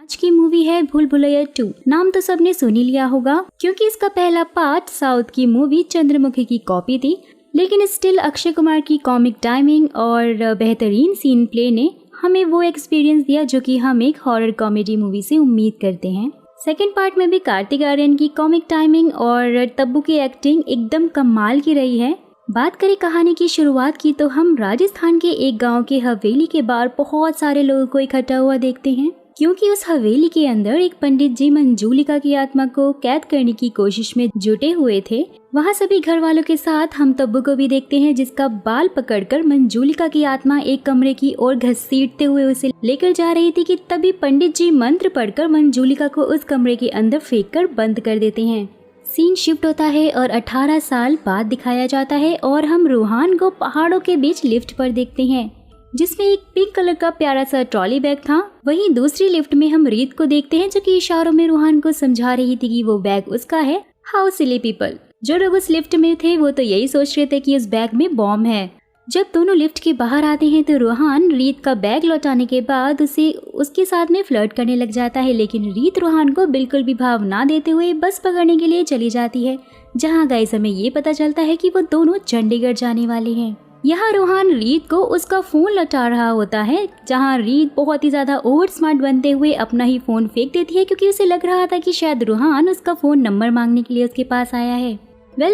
आज की मूवी है भूल भुलैया 2। नाम तो सबने सुन ही लिया होगा क्योंकि इसका पहला पार्ट साउथ की मूवी चंद्रमुखी की कॉपी थी, लेकिन स्टिल अक्षय कुमार की कॉमिक टाइमिंग और बेहतरीन सीन प्ले ने हमें वो एक्सपीरियंस दिया जो कि हम एक हॉरर कॉमेडी मूवी से उम्मीद करते हैं। सेकेंड पार्ट में भी कार्तिक आर्यन की कॉमिक टाइमिंग और तब्बू की एक्टिंग एकदम कमाल की रही है। बात करें कहानी की शुरुआत की तो हम राजस्थान के एक गांव के हवेली के बाहर बहुत सारे लोगों को इकट्ठा हुआ देखते हैं, क्योंकि उस हवेली के अंदर एक पंडित जी मंजूलिका की आत्मा को कैद करने की कोशिश में जुटे हुए थे। वहाँ सभी घर वालों के साथ हम तब्बू को भी देखते हैं, जिसका बाल पकड़कर मंजूलिका की आत्मा एक कमरे की ओर घसीटते हुए उसे लेकर जा रही थी कि तभी पंडित जी मंत्र पढ़कर मंजूलिका को उस कमरे के अंदर फेंक कर बंद कर देते हैं। सीन शिफ्ट होता है और 18 साल बाद दिखाया जाता है और हम रूहान को पहाड़ों के बीच लिफ्ट पर देखते हैं, जिसमें एक पिंक कलर का प्यारा सा ट्रॉली बैग था। वहीं दूसरी लिफ्ट में हम रीत को देखते हैं जो कि इशारों में रूहान को समझा रही थी कि वो बैग उसका है। How silly people. जो लोग उस लिफ्ट में थे वो तो यही सोच रहे थे कि उस बैग में बॉम्ब है। जब दोनों लिफ्ट के बाहर आते हैं तो रूहान रीत का बैग लौटाने के बाद उसे उसके साथ में फ्लर्ट करने लग जाता है, लेकिन रीत रूहान को बिल्कुल भी भाव ना देते हुए बस पकड़ने के लिए चली जाती है, जहां गाइस हमें ये पता चलता है कि वो दोनों चंडीगढ़ जाने वाले हैं। यहाँ रूहान रीत को उसका फोन लौटा रहा होता है, जहाँ रीत बहुत ही ज्यादा ओवर स्मार्ट बनते हुए अपना ही फोन फेंक देती है, क्योंकि उसे लग रहा था कि शायद रूहान उसका फोन नंबर मांगने के लिए उसके पास आया है।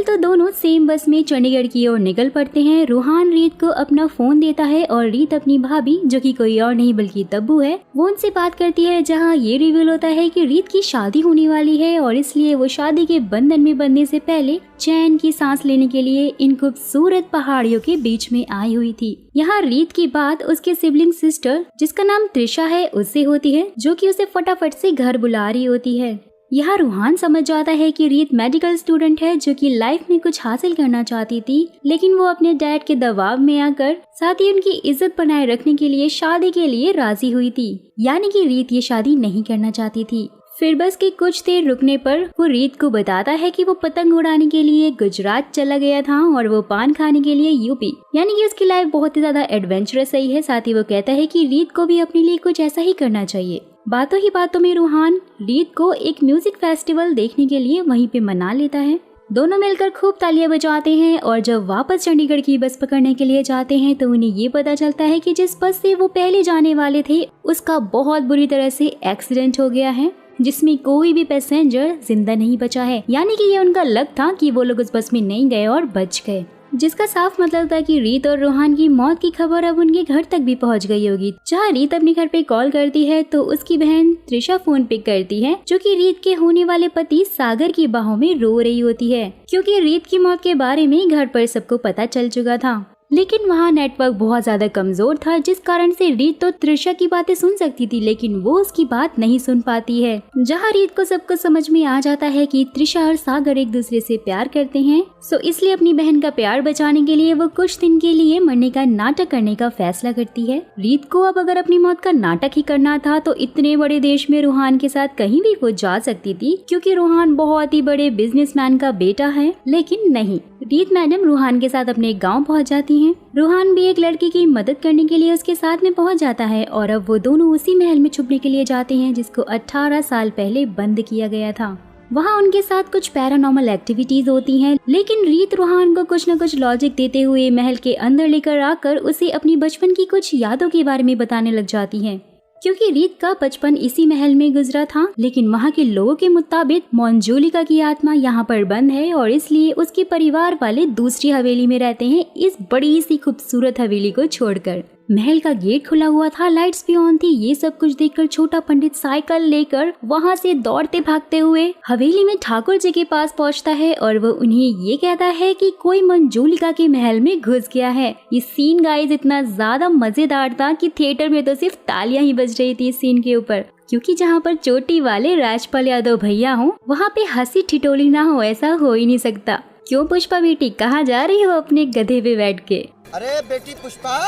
तो दोनों सेम बस में चंडीगढ़ की ओर निकल पड़ते हैं। रूहान रीत को अपना फोन देता है और रीत अपनी भाभी, जो कि कोई और नहीं बल्कि तब्बू है, वो उनसे बात करती है, जहां ये रिवील होता है कि रीत की शादी होने वाली है और इसलिए वो शादी के बंधन में बंधने से पहले चैन की सांस लेने के लिए इन खूबसूरत पहाड़ियों के बीच में आई हुई थी। यहाँ रीत की बात उसके सिबलिंग सिस्टर, जिसका नाम त्रिशा है, उससे होती है, जो कि उसे फटाफट से घर बुला रही होती है। यहाँ रूहान समझ जाता है कि रीत मेडिकल स्टूडेंट है जो कि लाइफ में कुछ हासिल करना चाहती थी, लेकिन वो अपने डैड के दबाव में आकर साथ ही उनकी इज्जत बनाए रखने के लिए शादी के लिए राजी हुई थी। यानी कि रीत ये शादी नहीं करना चाहती थी। फिर बस के कुछ देर रुकने पर वो रीत को बताता है कि वो पतंग उड़ाने के लिए गुजरात चला गया था और वो पान खाने के लिए यूपी। यानी कि उसकी लाइफ बहुत ही ज्यादा एडवेंचरस रही है। साथ ही वो कहता है कि रीत को भी अपने लिए कुछ ऐसा ही करना चाहिए। बातों ही बातों में रूहान रीत को एक म्यूजिक फेस्टिवल देखने के लिए वहीं पे मना लेता है। दोनों मिलकर खूब तालियां बजाते हैं और जब वापस चंडीगढ़ की बस पकड़ने के लिए जाते हैं तो उन्हें ये पता चलता है कि जिस बस से वो पहले जाने वाले थे उसका बहुत बुरी तरह से एक्सीडेंट हो गया है, जिसमें कोई भी पैसेंजर जिंदा नहीं बचा है। यानी कि ये उनका लक था कि वो लोग उस बस में नहीं गए और बच गए, जिसका साफ मतलब था कि रीत और रूहान की मौत की खबर अब उनके घर तक भी पहुंच गई होगी। जहाँ रीत अपने घर पे कॉल करती है तो उसकी बहन त्रिशा फोन पिक करती है, जो कि रीत के होने वाले पति सागर की बाहों में रो रही होती है, क्योंकि रीत की मौत के बारे में घर पर सबको पता चल चुका था। लेकिन वहाँ नेटवर्क बहुत ज्यादा कमजोर था, जिस कारण से रीत तो त्रिशा की बातें सुन सकती थी, लेकिन वो उसकी बात नहीं सुन पाती है। जहाँ रीत को सबको समझ में आ जाता है कि त्रिशा और सागर एक दूसरे से प्यार करते हैं, सो इसलिए अपनी बहन का प्यार बचाने के लिए वो कुछ दिन के लिए मरने का नाटक करने का फैसला करती है। रीत को अब अगर अपनी मौत का नाटक ही करना था तो इतने बड़े देश में रूहान के साथ कहीं भी वो जा सकती थी, क्योंकि रूहान बहुत ही बड़े बिजनेसमैन का बेटा है। लेकिन नहीं, रीत मैडम रूहान के साथ अपने गाँव पहुँच जाती है। रूहान भी एक लड़की की मदद करने के लिए उसके साथ में पहुंच जाता है और अब वो दोनों उसी महल में छुपने के लिए जाते हैं जिसको 18 साल पहले बंद किया गया था। वहाँ उनके साथ कुछ पैरानॉर्मल एक्टिविटीज होती हैं, लेकिन रीत रूहान को कुछ न कुछ लॉजिक देते हुए महल के अंदर लेकर आकर उसे अपनी बचपन की कुछ यादों के बारे में बताने लग जाती है, क्योंकि रीत का बचपन इसी महल में गुजरा था। लेकिन वहाँ के लोगों के मुताबिक मंजूलिका की आत्मा यहाँ पर बंद है और इसलिए उसके परिवार वाले दूसरी हवेली में रहते हैं, इस बड़ी सी खूबसूरत हवेली को छोड़कर। महल का गेट खुला हुआ था, लाइट्स भी ऑन थी। ये सब कुछ देखकर छोटा पंडित साइकिल लेकर वहाँ से दौड़ते भागते हुए हवेली में ठाकुर जी के पास पहुँचता है और वो उन्हें ये कहता है कि कोई मंजूलिका के महल में घुस गया है। ये सीन गाइस इतना ज्यादा मजेदार था कि थिएटर में तो सिर्फ तालियां ही बज रही थी इस सीन के ऊपर, क्योंकि जहाँ पर चोटी वाले राजपाल यादव भैया हों वहाँ पे हंसी ठिठोली ना हो, ऐसा हो ही नहीं सकता। क्यों पुष्पा बेटी, कहाँ जा रही हो अपने गधे पे बैठ के? अरे बेटी पुष्पा,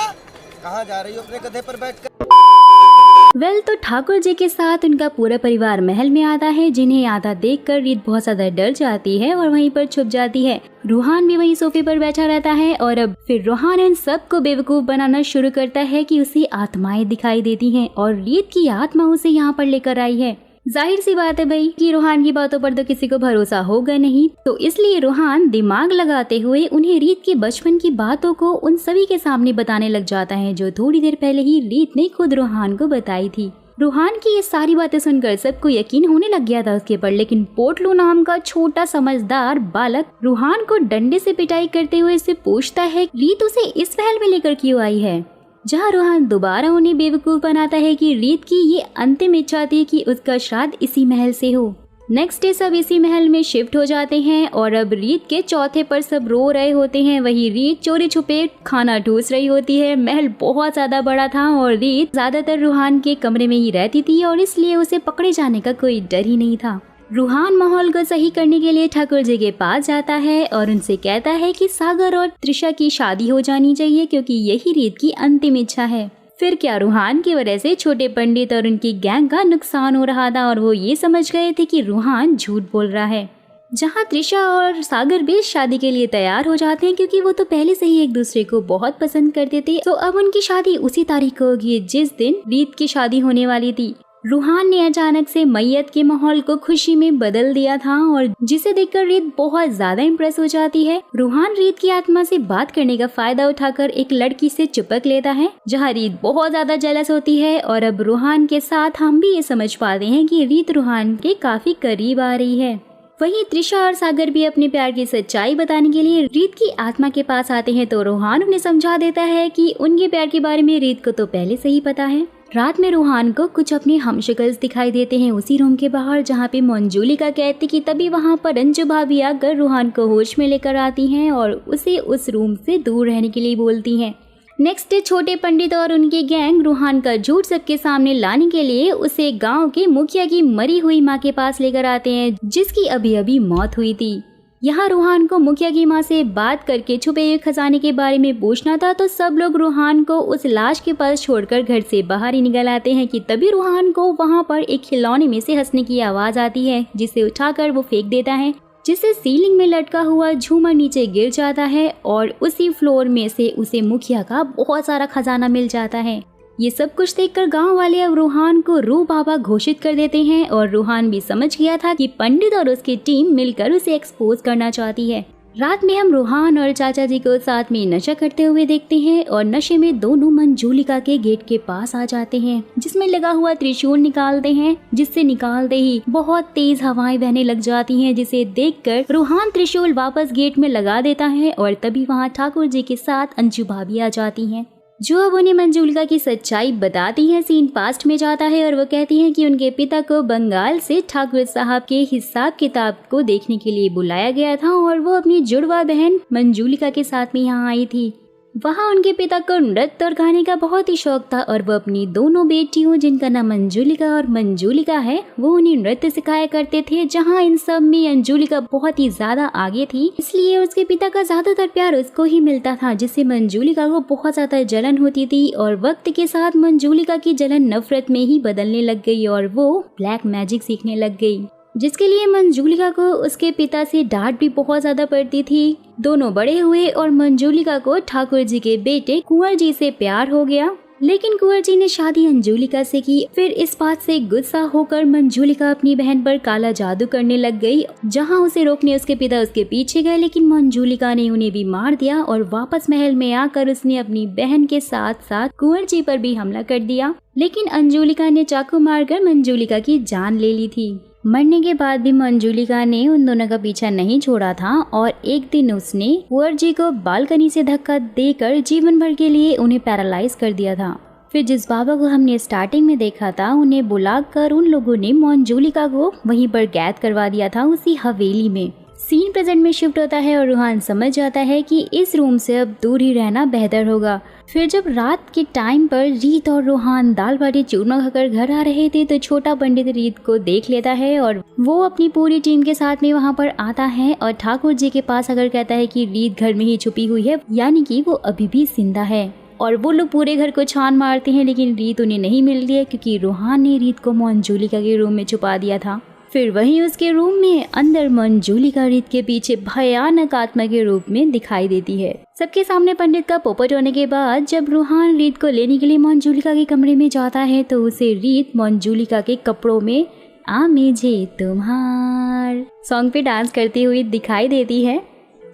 कहाँ जा रही हो अपने गधे पर बैठकर? तो ठाकुर जी के साथ उनका पूरा परिवार महल में आता है, जिन्हें आता देखकर रीत बहुत ज्यादा डर जाती है और वहीं पर छुप जाती है। रूहान भी वहीं सोफे पर बैठा रहता है और अब फिर रूहान इन सबको बेवकूफ बनाना शुरू करता है कि उसे आत्माएं दिखाई देती हैं और रीत की आत्मा उसे यहाँ पर लेकर आई है। जाहिर सी बात है भाई कि रूहान की बातों पर तो किसी को भरोसा होगा नहीं, तो इसलिए रूहान दिमाग लगाते हुए उन्हें रीत के बचपन की बातों को उन सभी के सामने बताने लग जाता है, जो थोड़ी देर पहले ही रीत ने खुद रूहान को बताई थी। रूहान की ये सारी बातें सुनकर सबको यकीन होने लग गया था उसके पर, लेकिन पोटलू नाम का छोटा समझदार बालक रूहान को डंडे से पिटाई करते हुए इससे पूछता है रीत उसे इस महल में लेकर क्यों आई है, जहाँ रूहान दोबारा उन्हें बेवकूफ बनाता है कि रीत की ये अंतिम इच्छा थी कि उसका श्राद्ध इसी महल से हो। नेक्स्ट डे सब इसी महल में शिफ्ट हो जाते हैं और अब रीत के चौथे पर सब रो रहे होते हैं। वही रीत चोरी छुपे खाना ठूस रही होती है। महल बहुत ज्यादा बड़ा था और रीत ज्यादातर रूहान के कमरे में ही रहती थी और इसलिए उसे पकड़े जाने का कोई डर ही नहीं था। रूहान माहौल को सही करने के लिए ठाकुर जी के पास जाता है और उनसे कहता है कि सागर और त्रिशा की शादी हो जानी चाहिए क्योंकि यही रीत की अंतिम इच्छा है। फिर क्या, रूहान की वजह से छोटे पंडित और उनकी गैंग का नुकसान हो रहा था और वो ये समझ गए थे कि रूहान झूठ बोल रहा है। जहाँ त्रिशा और सागर भी शादी के लिए तैयार हो जाते हैं क्योंकि वो तो पहले से ही एक दूसरे को बहुत पसंद करते थे, तो अब उनकी शादी उसी तारीख को होगी जिस दिन रीत की शादी होने वाली थी। रूहान ने अचानक से मैयत के माहौल को खुशी में बदल दिया था और जिसे देखकर रीत बहुत ज्यादा इम्प्रेस हो जाती है। रूहान रीत की आत्मा से बात करने का फायदा उठाकर एक लड़की से चिपक लेता है, जहां रीत बहुत ज्यादा जेलस होती है और अब रूहान के साथ हम भी ये समझ पाते हैं कि रीत रूहान के काफी करीब आ रही है। वहीं त्रिशा और सागर भी अपने प्यार की सच्चाई बताने के लिए रीत की आत्मा के पास आते हैं, तो रूहान उन्हें समझा देता है कि उनके प्यार के बारे में रीत को तो पहले से ही पता है। रात में रूहान को कुछ अपने हमशक्ल्स दिखाई देते हैं उसी रूम के बाहर जहाँ पे मंजूलिका कहती कि तभी वहाँ पर अंजू भाभी आकर रूहान को होश में लेकर आती हैं और उसे उस रूम से दूर रहने के लिए बोलती हैं। नेक्स्ट डे छोटे पंडित और उनकी गैंग रूहान का झूठ सबके सामने लाने के लिए उसे गांव के मुखिया की मरी हुई माँ के पास लेकर आते हैं, जिसकी अभी अभी मौत हुई थी। यहाँ रूहान को मुखिया की माँ से बात करके छुपे हुए खजाने के बारे में पूछना था, तो सब लोग रूहान को उस लाश के पास छोड़कर घर से बाहर ही निकल आते हैं कि तभी रूहान को वहाँ पर एक खिलौने में से हंसने की आवाज आती है, जिसे उठाकर वो फेंक देता है, जिससे सीलिंग में लटका हुआ झूमर नीचे गिर जाता है और उसी फ्लोर में से उसे मुखिया का बहुत सारा खजाना मिल जाता है। ये सब कुछ देखकर गांव वाले अब रूहान को रूह बाबा घोषित कर देते हैं और रूहान भी समझ गया था कि पंडित और उसकी टीम मिलकर उसे एक्सपोज करना चाहती है। रात में हम रूहान और चाचा जी को साथ में नशा करते हुए देखते हैं और नशे में दोनों मंजूलिका के गेट के पास आ जाते हैं, जिसमें लगा हुआ त्रिशूल निकालते हैं, जिससे निकालते ही बहुत तेज हवाएं बहने लग जाती हैं, जिसे देखकर रूहान त्रिशूल वापस गेट में लगा देता है और तभी वहाँ ठाकुर जी के साथ अंजू भाभी आ जाती हैं, जो अब उन्हें मंजूलिका की सच्चाई बताती है। सीन पास्ट में जाता है और वो कहती हैं कि उनके पिता को बंगाल से ठाकुर साहब के हिसाब किताब को देखने के लिए बुलाया गया था और वो अपनी जुड़वा बहन मंजूलिका के साथ में यहाँ आई थी। वहाँ उनके पिता को नृत्य और गाने का बहुत ही शौक था और वो अपनी दोनों बेटियों, जिनका नाम अंजुलिका और मंजूलिका है, वो उन्हें नृत्य सिखाया करते थे। जहाँ इन सब में अंजुलिका बहुत ही ज्यादा आगे थी, इसलिए उसके पिता का ज्यादातर प्यार उसको ही मिलता था, जिससे मंजूलिका को बहुत ज्यादा जलन होती थी और वक्त के साथ मंजूलिका की जलन नफरत में ही बदलने लग गई और वो ब्लैक मैजिक सीखने लग गई, जिसके लिए मंजूलिका को उसके पिता से डांट भी बहुत ज्यादा पड़ती थी। दोनों बड़े हुए और मंजूलिका को ठाकुर जी के बेटे कुंवर जी से प्यार हो गया, लेकिन कुंवर जी ने शादी अंजुलिका से की। फिर इस बात से गुस्सा होकर मंजूलिका अपनी बहन पर काला जादू करने लग गई। जहां उसे रोकने उसके पिता उसके पीछे गए, लेकिन मंजूलिका ने उन्हें भी मार दिया और वापस महल में आकर उसने अपनी बहन के साथ साथ कुंवर जी पर भी हमला कर दिया। लेकिन अंजुलिका ने चाकू मारकर मंजूलिका की जान ले ली थी। मरने के बाद भी मंजूलिका ने उन दोनों का पीछा नहीं छोड़ा था और एक दिन उसने कुंवर जी को बालकनी से धक्का देकर जीवन भर के लिए उन्हें पैरालाइज कर दिया था। फिर जिस बाबा को हमने स्टार्टिंग में देखा था, उन्हें बुलाकर उन लोगों ने मंजूलिका को वहीं पर कैद करवा दिया था, उसी हवेली में। सीन प्रेजेंट में शिफ्ट होता है और रूहान समझ जाता है कि इस रूम से अब दूर ही रहना बेहतर होगा। फिर जब रात के टाइम पर रीत और रूहान दाल बाटी चूरमा खाकर घर आ रहे थे, तो छोटा पंडित रीत को देख लेता है और वो अपनी पूरी टीम के साथ में वहाँ पर आता है और ठाकुर जी के पास आकर कहता है कि रीत घर में ही छुपी हुई है, यानी कि वो अभी भी जिंदा है। और वो लोग पूरे घर को छान मारते हैं, लेकिन रीत उन्हें नहीं मिलती है क्योंकि रूहान ने रीत को मंजूलिका के रूम में छुपा दिया था। फिर वहीं उसके रूम में अंदर मंजूलिका रीत के पीछे भयानक आत्मा के रूप में दिखाई देती है। सबके सामने पंडित का पोपट होने के बाद जब रूहान रीत को लेने के लिए मंजूलिका के कमरे में जाता है तो उसे रीत मंजूलिका के कपड़ों में आ मुझे तुम्हार सॉन्ग पे डांस करती हुई दिखाई देती है,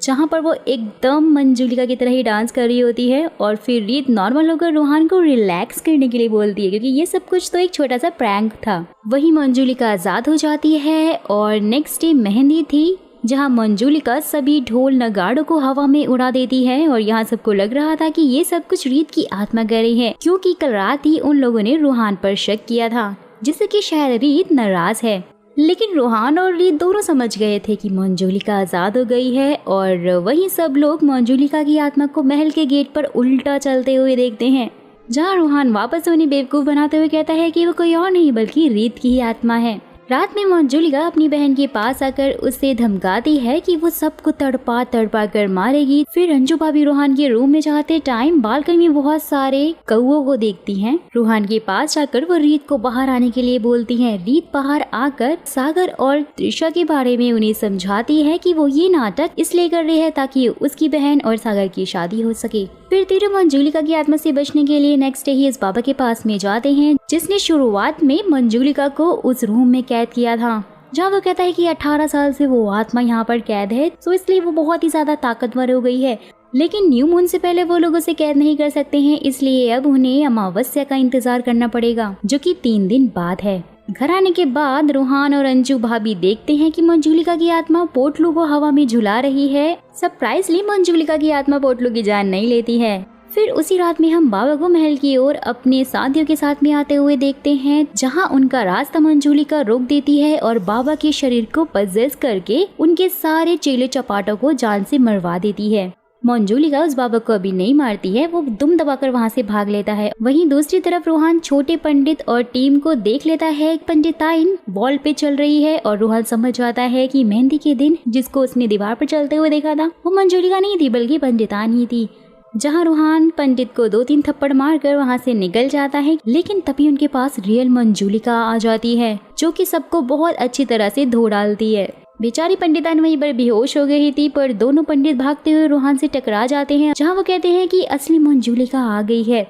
जहाँ पर वो एकदम मंजूलिका की तरह ही डांस कर रही होती है। और फिर रीत नॉर्मल होकर रूहान को रिलैक्स करने के लिए बोलती है क्योंकि ये सब कुछ तो एक छोटा सा प्रैंक था। वही मंजूलिका आज़ाद हो जाती है और नेक्स्ट डे मेहंदी थी, जहाँ मंजूलिका सभी ढोल नगाड़ों को हवा में उड़ा देती है। और यहाँ सबको लग रहा था कि ये सब कुछ रीत की आत्मा कर रही है क्योंकि कल रात ही उन लोगों ने रूहान पर शक किया था, जिससे कि शायद रीत नाराज है। लेकिन रूहान और रीत दोनों समझ गए थे कि मंजूलिका आज़ाद हो गई है। और वहीं सब लोग मंजूलिका की आत्मा को महल के गेट पर उल्टा चलते हुए देखते हैं, जहाँ रूहान वापस उन्हें बेवकूफ़ बनाते हुए कहता है कि वो कोई और नहीं बल्कि रीत की ही आत्मा है। रात में मंजूलिका अपनी बहन के पास आकर उससे धमकाती है कि वो सबको तड़पा तड़पा कर मारेगी। फिर अंजू भाभी रूहान के रूम में जाते टाइम बालकनी में बहुत सारे कौओं को देखती हैं। रूहान के पास जाकर वो रीत को बाहर आने के लिए बोलती हैं। रीत बाहर आकर सागर और त्रिशा के बारे में उन्हें समझाती है कि वो ये नाटक इसलिए कर रही है ताकि उसकी बहन और सागर की शादी हो सके। फिर तीनों मंजूलिका की आत्मा से बचने के लिए नेक्स्ट डे ही इस बाबा के पास में जाते हैं, जिसने शुरुआत में मंजूलिका को उस रूम में कैद किया था, जहाँ वो कहता है कि 18 साल से वो आत्मा यहाँ पर कैद है, तो इसलिए वो बहुत ही ज्यादा ताकतवर हो गई है। लेकिन न्यू मून से पहले वो लोग उसे कैद नहीं कर सकते हैं, इसलिए अब उन्हें अमावस्या का इंतजार करना पड़ेगा, जो कि 3 दिन बाद है। घर आने के बाद रूहान और अंजू भाभी देखते हैं कि मंजूलिका की आत्मा पोटलू को हवा में झुला रही है। सरप्राइजली मंजूलिका की आत्मा पोटलू की जान नहीं लेती है। फिर उसी रात में हम बाबा को महल की ओर अपने साथियों के साथ में आते हुए देखते हैं, जहां उनका रास्ता मंजूलिका रोक देती है और बाबा के शरीर को पजेस करके उनके सारे चेले चपाटों को जान से मरवा देती है। मंजूलिका उस बाबा को अभी नहीं मारती है, वो दुम दबाकर वहाँ से भाग लेता है। वहीं दूसरी तरफ रूहान छोटे पंडित और टीम को देख लेता है। एक पंडिताइन वॉल पे चल रही है और रूहान समझ जाता है कि मेहंदी के दिन जिसको उसने दीवार पर चलते हुए देखा था वो मंजूलिका नहीं थी बल्कि पंडिताइन ही थी। जहाँ रूहान पंडित को 2-3 थप्पड़ मारकर वहाँ से निकल जाता है, लेकिन तभी उनके पास रियल मंजूलिका आ जाती है, जो कि सबको बहुत अच्छी तरह से धो डालती है। बेचारी पंडिताइन वहीं पर बेहोश हो गई थी, पर दोनों पंडित भागते हुए रूहान से टकरा जाते हैं, जहां वो कहते हैं कि असली मंजूलिका आ गई है।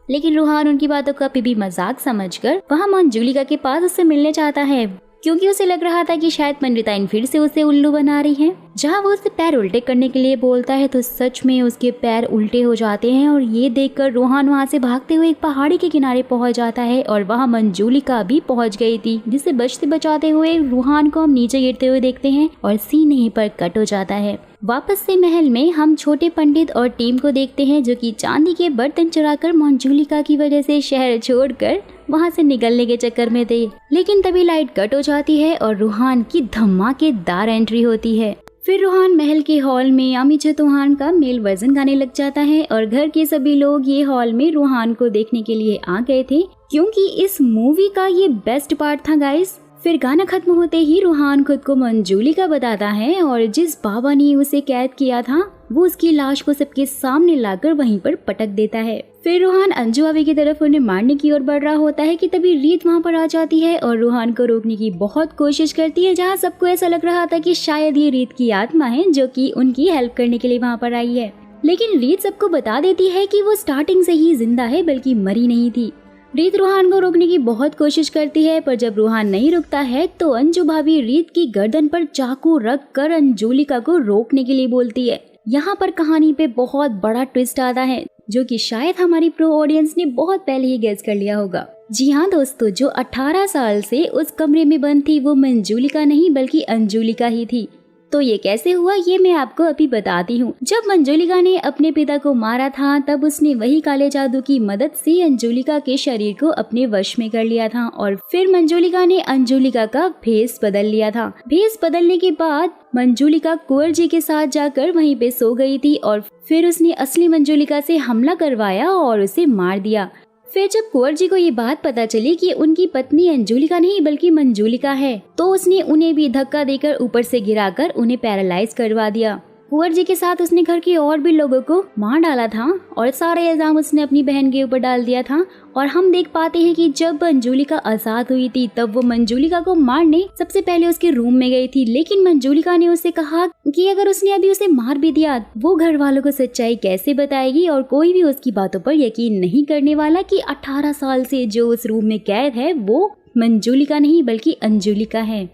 लेकिन रूहान उनकी बातों का भी मजाक समझकर वहां मंजूलिका के पास उससे मिलने चाहता है, क्योंकि उसे लग रहा था कि शायद पंडिताइन फिर से उसे उल्लू बना रही है। जहाँ वो उससे पैर उल्टे करने के लिए बोलता है तो सच में उसके पैर उल्टे हो जाते हैं और ये देखकर रूहान वहाँ से भागते हुए एक पहाड़ी के किनारे पहुँच जाता है और वहाँ मंजूलिका भी पहुँच गई थी, जिसे बचते बचाते हुए रूहान को हम नीचे गिरते हुए देखते हैं और सीन यहीं पर कट हो जाता है। वापस से महल में हम छोटे पंडित और टीम को देखते हैं, जो कि चांदी के बर्तन चुराकर मंजूलिका की वजह से शहर छोड़कर वहां से निकलने के चक्कर में थे। लेकिन तभी लाइट कट हो जाती है और रूहान की धमाकेदार एंट्री होती है। फिर रूहान महल के हॉल में आमी चतुहान का मेल वर्जन गाने लग जाता है और घर के सभी लोग ये हॉल में रूहान को देखने के लिए आ गए थे, क्योंकि इस मूवी का ये बेस्ट पार्ट था गाइस। फिर गाना खत्म होते ही रूहान खुद को मंजूलिका बताता है और जिस बाबा ने उसे कैद किया था वो उसकी लाश को सबके सामने लाकर वहीं पर पटक देता है। फिर रूहान अंजू भाभी की तरफ उन्हें मारने की ओर बढ़ रहा होता है कि तभी रीत वहाँ पर आ जाती है और रूहान को रोकने की बहुत कोशिश करती है, जहाँ सबको ऐसा लग रहा था कि शायद ये रीत की आत्मा है जो कि उनकी हेल्प करने के लिए वहाँ पर आई है। लेकिन रीत सबको बता देती है कि वो स्टार्टिंग से ही जिंदा है, बल्कि मरी नहीं थी। रीत रूहान को रोकने की बहुत कोशिश करती है, पर जब रूहान नहीं रुकता है तो अंजू भाभी रीत की गर्दन पर चाकू रख कर अंजूलिका को रोकने के लिए बोलती है। यहाँ पर कहानी पे बहुत बड़ा ट्विस्ट आता है, जो कि शायद हमारी प्रो ऑडियंस ने बहुत पहले ही गेस कर लिया होगा। जी हाँ दोस्तों, जो 18 साल से उस कमरे में बंद थी वो मंजूलिका नहीं बल्कि अंजूलिका ही थी। तो ये कैसे हुआ ये मैं आपको अभी बताती हूँ। जब मंजूलिका ने अपने पिता को मारा था तब उसने वही काले जादू की मदद से अंजूलिका के शरीर को अपने वश में कर लिया था और फिर मंजूलिका ने अंजूलिका का भेष बदल लिया था। भेष बदलने के बाद मंजूलिका कुंवर जी के साथ जाकर वहीं पे सो गई थी और फिर उसने असली मंजूलिका से हमला करवाया और उसे मार दिया। फिर जब कुंवर जी को ये बात पता चली कि उनकी पत्नी अंजूलिका नहीं बल्कि मंजूलिका है, तो उसने उन्हें भी धक्का देकर ऊपर से गिराकर उन्हें पैरालाइज करवा दिया। कुंवर जी के साथ उसने घर के और भी लोगों को मार डाला था और सारा इल्जाम उसने अपनी बहन के ऊपर डाल दिया था। और हम देख पाते हैं कि जब मंजूलिका आजाद हुई थी तब वो मंजूलिका को मारने सबसे पहले उसके रूम में गई थी, लेकिन मंजूलिका ने उससे कहा कि अगर उसने अभी उसे मार भी दिया वो घर वालों को सच्चाई कैसे बताएगी और कोई भी उसकी बातों पर यकीन नहीं करने वाला कि 18 साल से जो उस रूम में कैद है वो मंजूलिका नहीं बल्कि अंजुलिका है।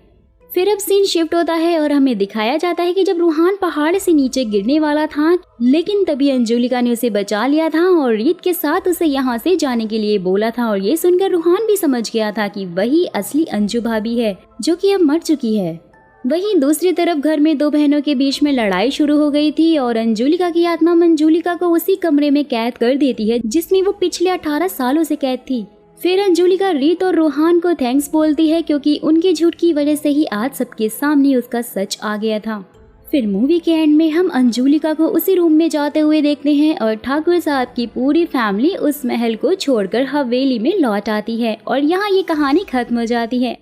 फिर अब सीन शिफ्ट होता है और हमें दिखाया जाता है कि जब रूहान पहाड़ से नीचे गिरने वाला था, लेकिन तभी अंजुलिका ने उसे बचा लिया था और रीत के साथ उसे यहाँ से जाने के लिए बोला था। और ये सुनकर रूहान भी समझ गया था कि वही असली अंजू भाभी है जो कि अब मर चुकी है। वहीं दूसरी तरफ घर में दो बहनों के बीच में लड़ाई शुरू हो गई थी और अंजुलिका की आत्मा मंजूलिका को उसी कमरे में कैद कर देती है जिसमें वो पिछले 18 सालों से कैद थी। फिर अंजुलिका रीत और रूहान को थैंक्स बोलती है क्योंकि उनके झूठ की वजह से ही आज सबके सामने उसका सच आ गया था। फिर मूवी के एंड में हम अंजुलिका को उसी रूम में जाते हुए देखते हैं और ठाकुर साहब की पूरी फैमिली उस महल को छोड़कर हवेली में लौट आती है और यहाँ ये कहानी खत्म हो जाती है।